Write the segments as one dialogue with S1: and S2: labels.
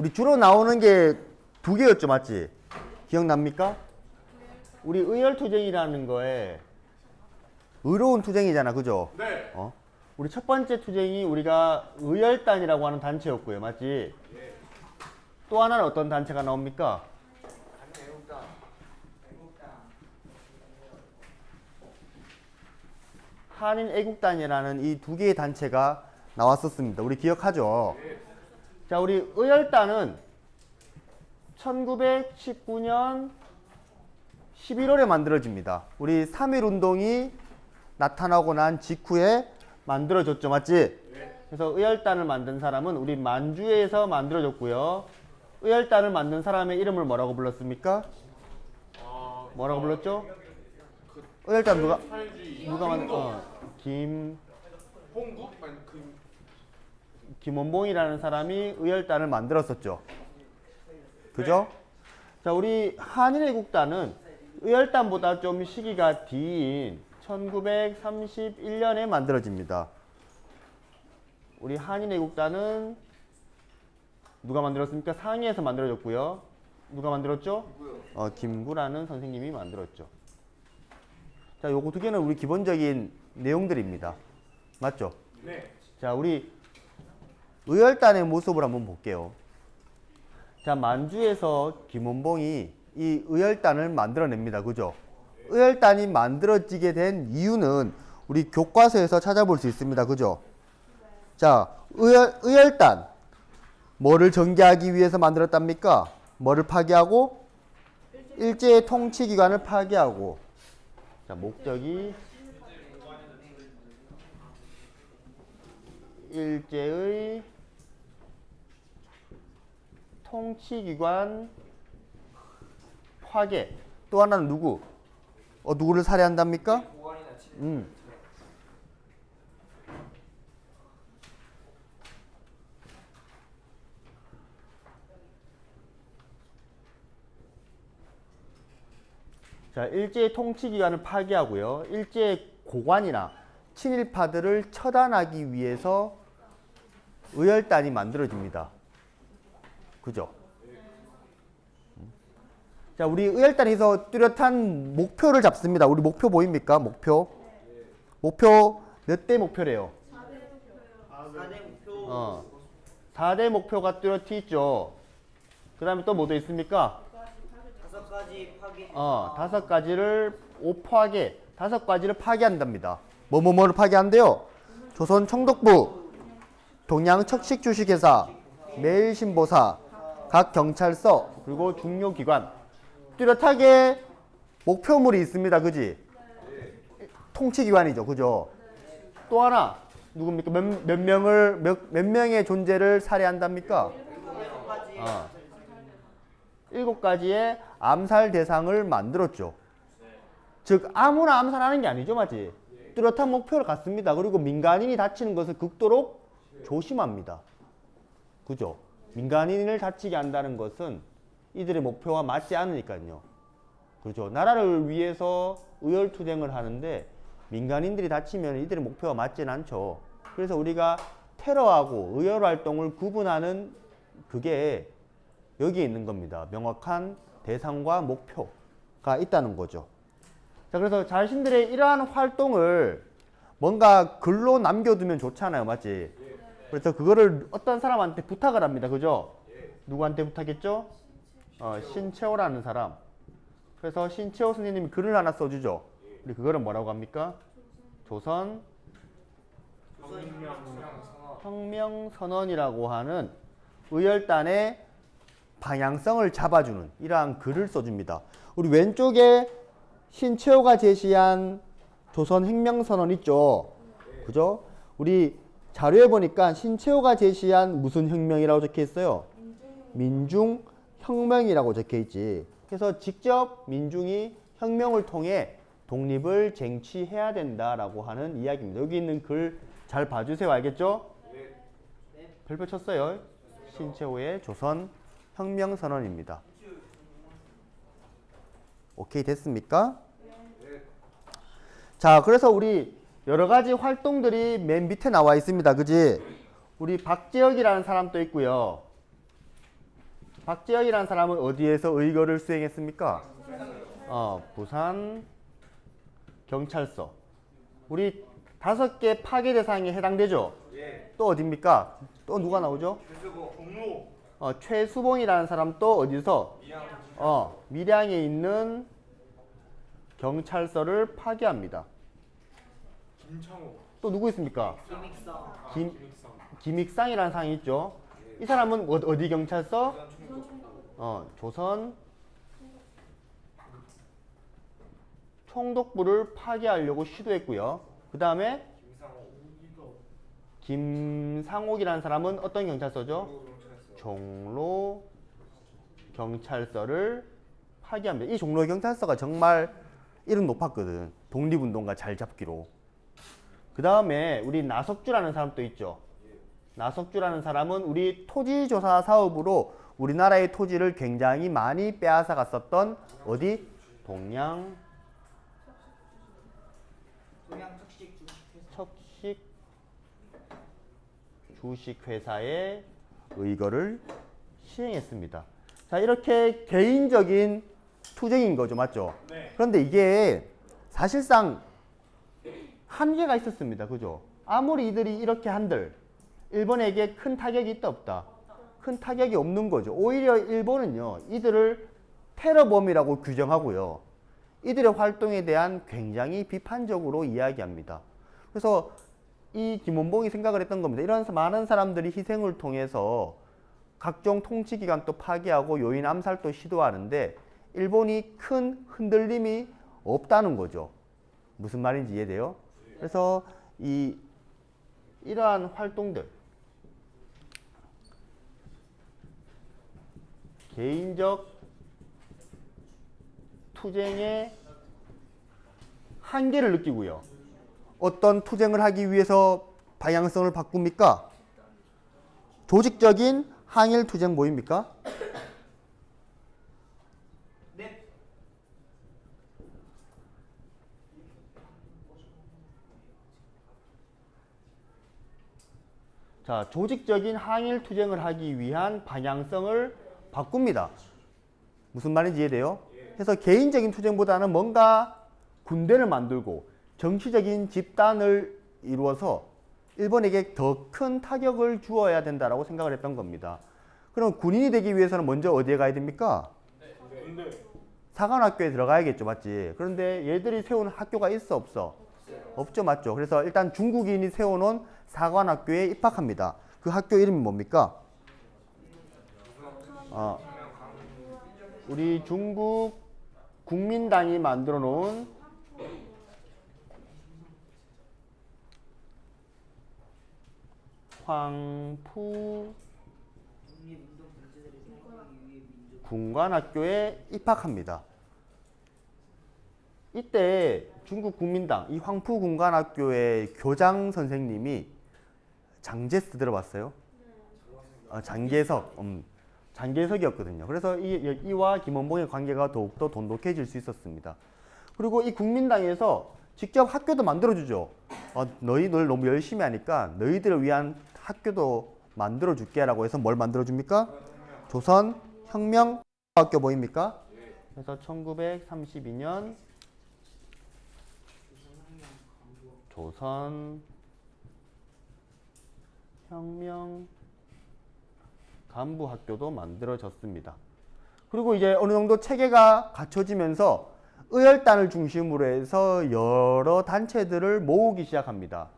S1: 우리 주로 나오는 게 두 개였죠, 맞지? 기억납니까? 우리 의열투쟁이라는 거에 의로운 투쟁이잖아, 그죠?
S2: 네.
S1: 우리 첫 번째 투쟁이 우리가 의열단이라고 하는 단체였고요, 맞지? 또 하나는 어떤 단체가 나옵니까? 한인애국단이라는 이 두 개의 단체가 나왔었습니다. 우리 기억하죠? 자, 우리 의열단은 1919년 11월에 만들어집니다. 우리 3.1운동이 나타나고 난 직후에 만들어졌죠, 맞지? 그래서 의열단을 만든 사람은 우리 만주에서 만들어졌고요. 의열단을 만든 사람의 이름을 뭐라고 불렀습니까? 뭐라고 불렀죠? 의열단 누가 만든?
S2: 홍국? 아니
S1: 김원봉이라는 사람이 의열단을 만들었었죠. 그죠? 자, 우리 한인애국단은 의열단보다 좀 시기가 뒤인 1931년에 만들어집니다. 우리 한인애국단은 누가 만들었습니까? 상해에서 만들어졌고요. 누가 만들었죠? 김구라는 선생님이 만들었죠. 자, 요거 두 개는 우리 기본적인 내용들입니다. 맞죠?
S2: 네.
S1: 자, 우리 의열단의 모습을 한번 볼게요. 자, 만주에서 김원봉이 이 의열단을 만들어냅니다. 그죠? 의열단이 만들어지게 된 이유는 우리 교과서에서 찾아볼 수 있습니다. 그죠? 자, 의열단 뭐를 전개하기 위해서 만들었답니까? 뭐를 파괴하고? 일제의 통치기관을 파괴하고. 자, 목적이 일제의 통치기관 파괴. 또 하나는 누구? 누구를 살해한답니까? 자, 일제의 통치기관을 파괴하고요. 일제의 고관이나 친일파들을 처단하기 위해서 의열단이 만들어집니다. 그죠? 자, 우리 의열단에서 뚜렷한 목표를 잡습니다. 우리 목표 보입니까? 목표. 목표 몇 대 목표래요?
S3: 4대 목표.
S1: 4대 목표가 뚜렷이 있죠. 그 다음에 또 뭐도 있습니까?
S3: 5가지 파괴.
S1: 5가지를 오파괴, 5가지를 파괴한답니다. 뭐를 파괴한대요? 조선 총독부, 동양척식주식회사, 매일신보사, 각 경찰서, 그리고 중요기관. 뚜렷하게 목표물이 있습니다. 그지? 통치기관이죠. 그죠? 또 하나 누굽니까? 몇 명의 존재를 살해한답니까? 7가지의 암살 대상을 만들었죠. 즉 아무나 암살하는 게 아니죠, 맞지? 뚜렷한 목표를 갖습니다. 그리고 민간인이 다치는 것을 극도로 조심합니다. 그죠? 민간인을 다치게 한다는 것은 이들의 목표와 맞지 않으니까요. 그렇죠? 나라를 위해서 의열투쟁을 하는데 민간인들이 다치면 이들의 목표와 맞지는 않죠. 그래서 우리가 테러하고 의열활동을 구분하는 그게 여기에 있는 겁니다. 명확한 대상과 목표가 있다는 거죠. 자, 그래서 자신들의 이러한 활동을 뭔가 글로 남겨두면 좋잖아요. 맞지? 그래서 그거를 어떤 사람한테 부탁을 합니다. 그죠? 누구한테 부탁했죠? 신채호라는 사람. 그래서 신채호 선생님이 글을 하나 써주죠. 우리 그거를 뭐라고 합니까? 조선 혁명선언이라고 하는 의열단의 방향성을 잡아주는 이러한 글을 써줍니다. 우리 왼쪽에 신채호가 제시한 조선혁명선언 있죠? 그죠? 우리 자료에 보니까 신채호가 제시한 무슨 혁명이라고 적혀 있어요? 민중혁명이라고 적혀 있지. 그래서 직접 민중이 혁명을 통해 독립을 쟁취해야 된다라고 하는 이야기입니다. 여기 있는 글 잘 봐주세요. 알겠죠? 별표 쳤어요. 신채호의 조선혁명선언입니다. 오케이 됐습니까? 자, 그래서 우리 여러 가지 활동들이 맨 밑에 나와 있습니다. 그지? 우리 박재혁이라는 사람도 있고요. 박재혁이라는 사람은 어디에서 의거를 수행했습니까? 부산 경찰서. 우리 5개 파괴 대상에 해당되죠? 또 어디입니까? 또 누가 나오죠? 최수봉이라는 사람 또 어디서? 밀양에 있는 경찰서를 파괴합니다. 또 누구 있습니까? 김익상이라는 상이 있죠. 이 사람은 어디 경찰서? 조선 총독부를 파괴하려고 시도했고요. 그 다음에 김상옥이라는 사람은 어떤 경찰서죠? 종로 경찰서를 파괴합니다. 이 종로 경찰서가 정말 이름 높았거든. 독립운동가 잘 잡기로. 그 다음에 우리 나석주라는 사람도 있죠. 나석주라는 사람은 우리 토지조사 사업으로 우리나라의 토지를 굉장히 많이 빼앗아 갔었던 어디? 동양 척식 주식회사의 의거를 시행했습니다. 자, 이렇게 개인적인 투쟁인 거죠. 맞죠? 그런데 이게 사실상 한계가 있었습니다. 그죠? 아무리 이들이 이렇게 한들 일본에게 큰 타격이 있다 없다? 큰 타격이 없는 거죠. 오히려 일본은요, 이들을 테러범이라고 규정하고요, 이들의 활동에 대한 굉장히 비판적으로 이야기합니다. 그래서 이 김원봉이 생각을 했던 겁니다. 이런 많은 사람들이 희생을 통해서 각종 통치기관도 파괴하고 요인 암살도 시도하는데 일본이 큰 흔들림이 없다는 거죠. 무슨 말인지 이해돼요? 그래서 이러한 활동들, 개인적 투쟁의 한계를 느끼고요. 어떤 투쟁을 하기 위해서 방향성을 바꿉니까? 조직적인 항일 투쟁 뭐입니까?
S3: 네.
S1: 자, 조직적인 항일 투쟁을 하기 위한 방향성을 바꿉니다. 무슨 말인지 이해돼요? 그래서 개인적인 투쟁보다는 뭔가 군대를 만들고 정치적인 집단을 이루어서 일본에게 더 큰 타격을 주어야 된다라고 생각을 했던 겁니다. 그럼 군인이 되기 위해서는 먼저 어디에 가야 됩니까? 사관학교에 들어가야겠죠, 맞지? 그런데 얘들이 세운 학교가 있어 없어? 없죠, 맞죠? 그래서 일단 중국인이 세워놓은 사관학교에 입학합니다. 그 학교 이름이 뭡니까? 우리 중국 국민당이 만들어 놓은 황푸 군관학교에 입학합니다. 이때 중국 국민당 이 황푸 군관학교의 교장 선생님이 장제스 들어봤어요? 장계석, 장계석이었거든요. 그래서 이와 김원봉의 관계가 더욱더 돈독해질 수 있었습니다. 그리고 이 국민당에서 직접 학교도 만들어주죠. 너희들 너무 열심히 하니까 너희들을 위한 학교도 만들어줄게 라고 해서 뭘 만들어줍니까? 조선 혁명학교 보입니까? 그래서 1932년 조선 혁명 간부학교도 만들어졌습니다. 그리고 이제 어느 정도 체계가 갖춰지면서 의열단을 중심으로 해서 여러 단체들을 모으기 시작합니다.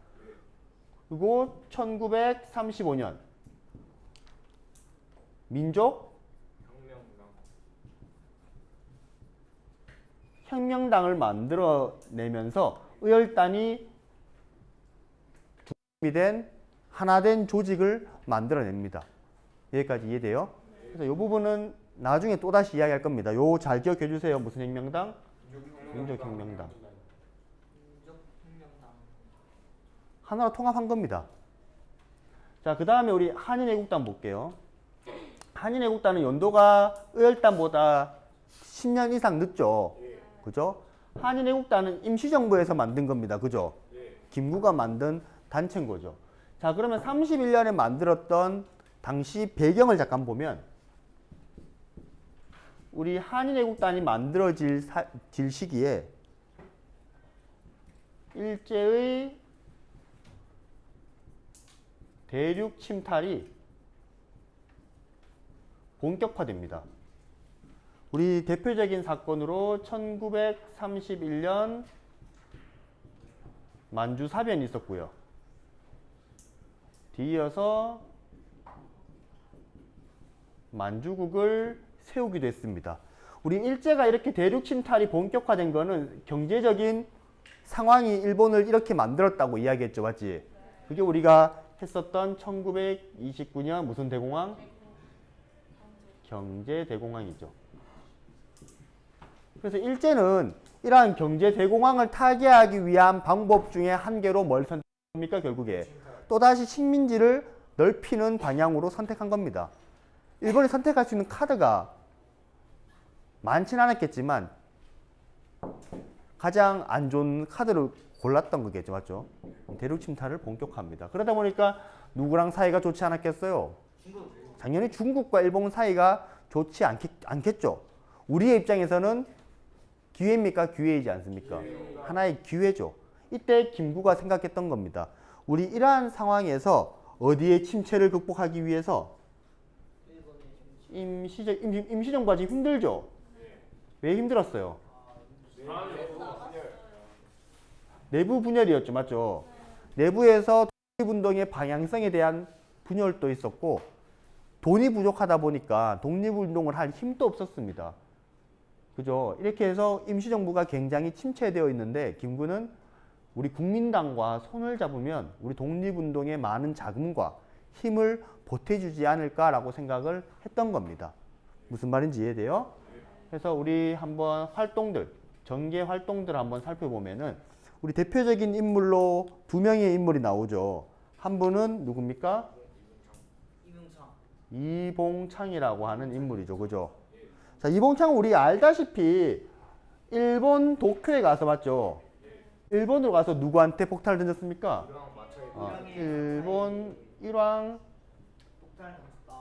S1: 그리고 1935년 민족 혁명당을 만들어내면서 의열단이 중심이 된 하나된 조직을 만들어냅니다. 여기까지 이해돼요? 그래서 이 부분은 나중에 또다시 이야기할 겁니다. 요 잘 기억해 주세요. 무슨 혁명당? 민족혁명당. 하나로 통합한 겁니다. 자, 그 다음에 우리 한인애국단 볼게요. 한인애국단은 연도가 의열단보다 10년 이상 늦죠. 그죠? 한인애국단은 임시정부에서 만든 겁니다. 그죠? 김구가 만든 단체인 거죠. 자, 그러면 31년에 만들었던 당시 배경을 잠깐 보면 우리 한인애국단이 만들어질 질 시기에 일제의 대륙 침탈이 본격화됩니다. 우리 대표적인 사건으로 1931년 만주사변이 있었고요. 뒤이어서 만주국을 세우기도 했습니다. 우리 일제가 이렇게 대륙 침탈이 본격화된 거는 경제적인 상황이 일본을 이렇게 만들었다고 이야기했죠. 맞지? 그게 우리가 했었던 1929년 무슨 대공황? 경제대공황이죠. 그래서 일제는 이러한 경제대공황을 타개하기 위한 방법 중에 한 개로 뭘 선택합니까? 결국에 또다시 식민지를 넓히는 방향으로 선택한 겁니다. 일본이 선택할 수 있는 카드가 많지는 않았겠지만 가장 안 좋은 카드를 골랐던 거겠죠. 맞죠? 대륙 침탈을 본격화합니다. 그러다 보니까 누구랑 사이가 좋지 않았겠어요? 당연히 중국과 일본 사이가 좋지 않겠죠. 우리의 입장에서는 기회입니까? 기회이지 않습니까? 하나의 기회죠. 이때 김구가 생각했던 겁니다. 우리 이러한 상황에서 어디에 침체를 극복하기 위해서 임시정부가 지금 힘들죠? 왜 힘들었어요? 내부 분열이었죠. 맞죠? 내부에서 독립운동의 방향성에 대한 분열도 있었고 돈이 부족하다 보니까 독립운동을 할 힘도 없었습니다. 그죠? 이렇게 해서 임시정부가 굉장히 침체되어 있는데 김구는 우리 국민당과 손을 잡으면 우리 독립운동에 많은 자금과 힘을 보태주지 않을까라고 생각을 했던 겁니다. 무슨 말인지 이해돼요? 그래서 우리 한번 활동들, 정계 활동들 한번 살펴보면은 우리 대표적인 인물로 두 명의 인물이 나오죠. 한 분은 누굽니까? 이봉창이라고 하는 인물이죠. 그죠? 자, 이봉창은 우리 알다시피 일본 도쿄에 가서 맞죠? 일본으로 가서 누구한테 폭탄을 던졌습니까? 일본 일왕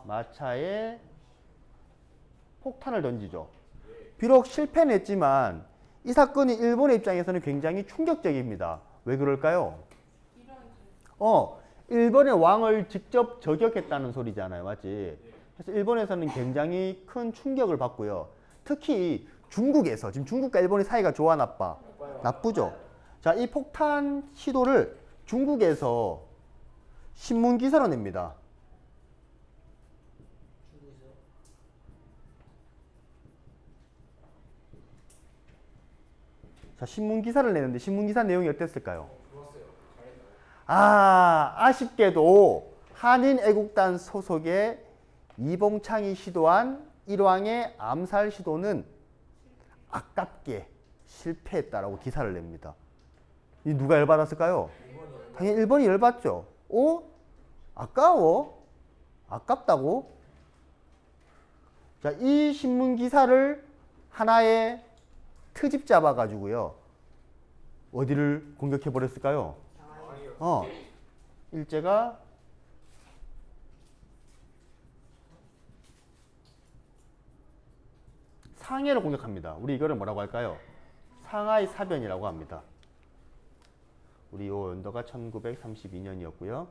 S1: 마차에 폭탄을 던지죠. 비록 실패는 했지만 이 사건이 일본의 입장에서는 굉장히 충격적입니다. 왜 그럴까요? 일본의 왕을 직접 저격했다는 소리잖아요. 맞지? 그래서 일본에서는 굉장히 큰 충격을 받고요. 특히 중국에서, 지금 중국과 일본의 사이가 좋아 나빠? 나쁘죠? 자, 이 폭탄 시도를 중국에서 신문 기사로 냅니다. 자, 신문 기사를 내는데 신문 기사 내용이 어땠을까요? 아쉽게도 한인 애국단 소속의 이봉창이 시도한 일왕의 암살 시도는 아깝게 실패했다라고 기사를 냅니다. 이 누가 열받았을까요? 당연히 일본이 열받죠. 아까워? 아깝다고? 자, 이 신문 기사를 하나의 트집 잡아가지고요. 어디를 공격해 버렸을까요? 일제가 상해를 공격합니다. 우리 이거를 뭐라고 할까요? 상하이 사변이라고 합니다. 우리 요 연도가 1932년이었고요.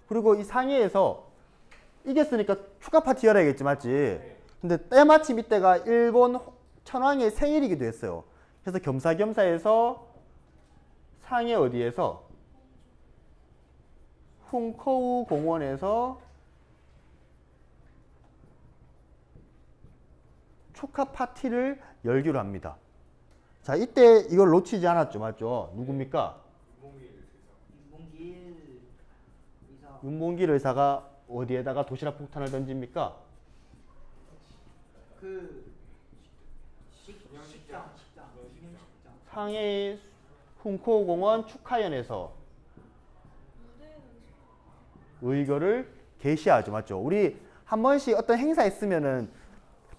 S1: 그리고 이 상해에서 이겼으니까 축하 파티 열어야겠지, 맞지? 근데 때마침 이때가 일본 천황의 생일이기도 했어요. 그래서 겸사겸사해서 상해 어디에서? 훈커우 공원에서 축하 파티를 열기로 합니다. 자, 이때 이걸 놓치지 않았죠. 맞죠? 누굽니까? 윤봉길 의사가 어디에다가 도시락 폭탄을 던집니까? 상해 훈커우 공원 축하연에서 의거를 게시하죠. 맞죠? 우리 한 번씩 어떤 행사 있으면은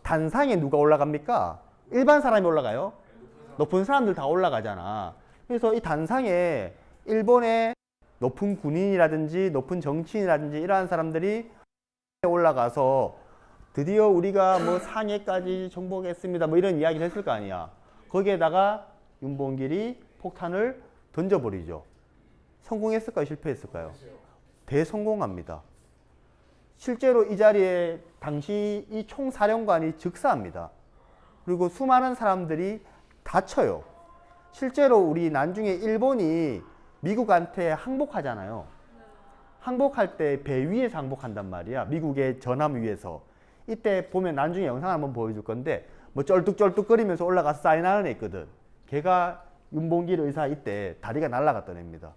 S1: 단상에 누가 올라갑니까? 일반 사람이 올라가요? 높은 사람들 다 올라가잖아. 그래서 이 단상에 일본의 높은 군인이라든지 높은 정치인이라든지 이러한 사람들이 올라가서 드디어 우리가 뭐 상해까지 정복했습니다. 뭐 이런 이야기를 했을 거 아니야. 거기에다가 윤봉길이 폭탄을 던져버리죠. 성공했을까요? 실패했을까요? 대성공합니다. 실제로 이 자리에 당시 이 총사령관이 즉사합니다. 그리고 수많은 사람들이 다쳐요. 실제로 우리 나중에 일본이 미국한테 항복하잖아요. 항복할 때 배 위에서 항복한단 말이야. 미국의 전함 위에서. 이때 보면 나중에 영상 한번 보여줄 건데 뭐 쩔뚝쩔뚝거리면서 올라가서 사인하는 애 있거든. 걔가 윤봉길 의사 이때 다리가 날아갔던 애입니다.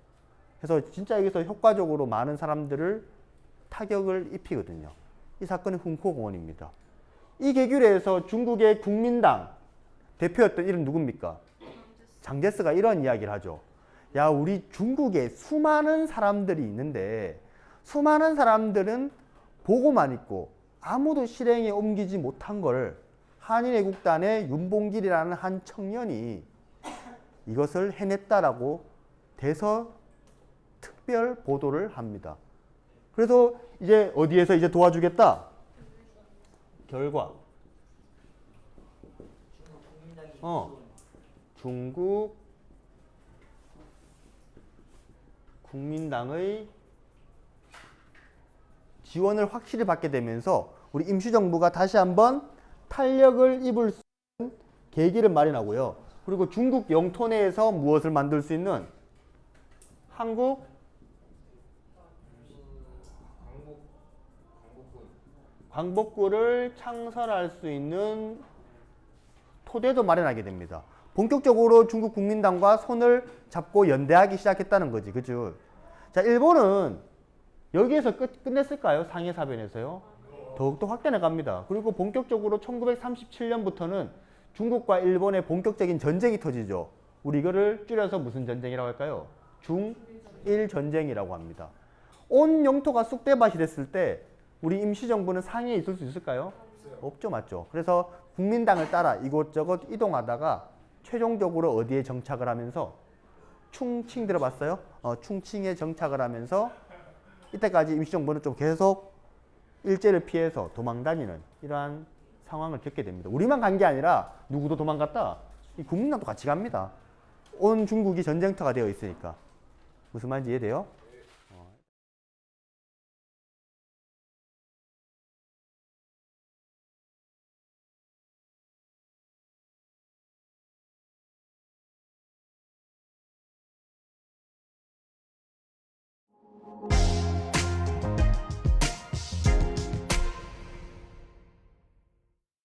S1: 그래서 진짜 여기서 효과적으로 많은 사람들을 타격을 입히거든요. 이 사건이 훈코공원입니다. 이 계기로해서 중국의 국민당 대표였던 이름 누굽니까? 장제스가 이런 이야기를 하죠. 야, 우리 중국에 수많은 사람들이 있는데 수많은 사람들은 보고만 있고 아무도 실행에 옮기지 못한 걸 한인애국단의 윤봉길이라는 한 청년이 이것을 해냈다라고 돼서 특별 보도를 합니다. 그래서 이제 어디에서 이제 도와주겠다? 결과. 중국 국민당의 지원을 확실히 받게 되면서 우리 임시정부가 다시 한번 탄력을 입을 수 있는 계기를 마련하고요. 그리고 중국 영토 내에서 무엇을 만들 수 있는 한국 광복군을 창설할 수 있는 토대도 마련하게 됩니다. 본격적으로 중국 국민당과 손을 잡고 연대하기 시작했다는 거지. 그죠? 자, 일본은 여기에서 끝냈을까요? 상해사변에서요? 더욱더 확대해 갑니다. 그리고 본격적으로 1937년부터는 중국과 일본의 본격적인 전쟁이 터지죠. 우리 이거를 줄여서 무슨 전쟁이라고 할까요? 중일 전쟁이라고 합니다. 온 영토가 쑥대밭이 됐을 때 우리 임시정부는 상해에 있을 수 있을까요? 없죠, 맞죠? 그래서 국민당을 따라 이곳저곳 이동하다가 최종적으로 어디에 정착을 하면서 충칭 들어봤어요? 충칭에 정착을 하면서 이때까지 임시정부는 좀 계속 일제를 피해서 도망다니는 이러한 상황을 겪게 됩니다. 우리만 간 게 아니라 누구도 도망갔다? 이 국민당도 같이 갑니다. 온 중국이 전쟁터가 되어 있으니까. 무슨 말인지 이해돼요?